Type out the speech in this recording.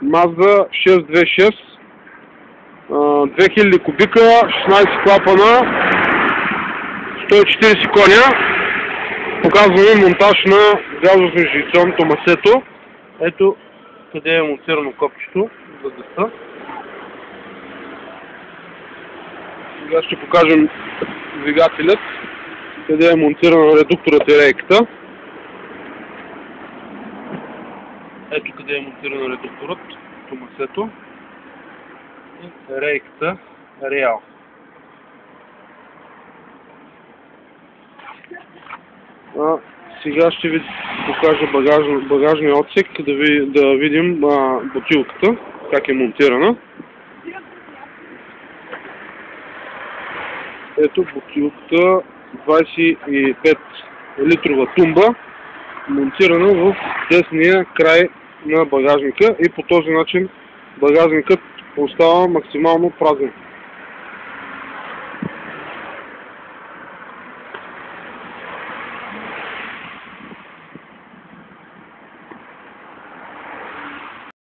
Mazda 626, 2000 кубика, 16 клапана, 140 коня. Показваме монтаж на газоинжекционното масето. Ето къде е монтирано копчето за дъста. Сега ще покажем двигателят, къде е монтирана редукторът и рейката. Ето къде е монтирана редукторът, масето и рейката реал. Сега ще ви покажа багажния отсек, да видим бутилката, как е монтирана. Ето бутилката, 25 литрова тумба, монтирана в десния край на багажника и по този начин багажникът остава максимално празен.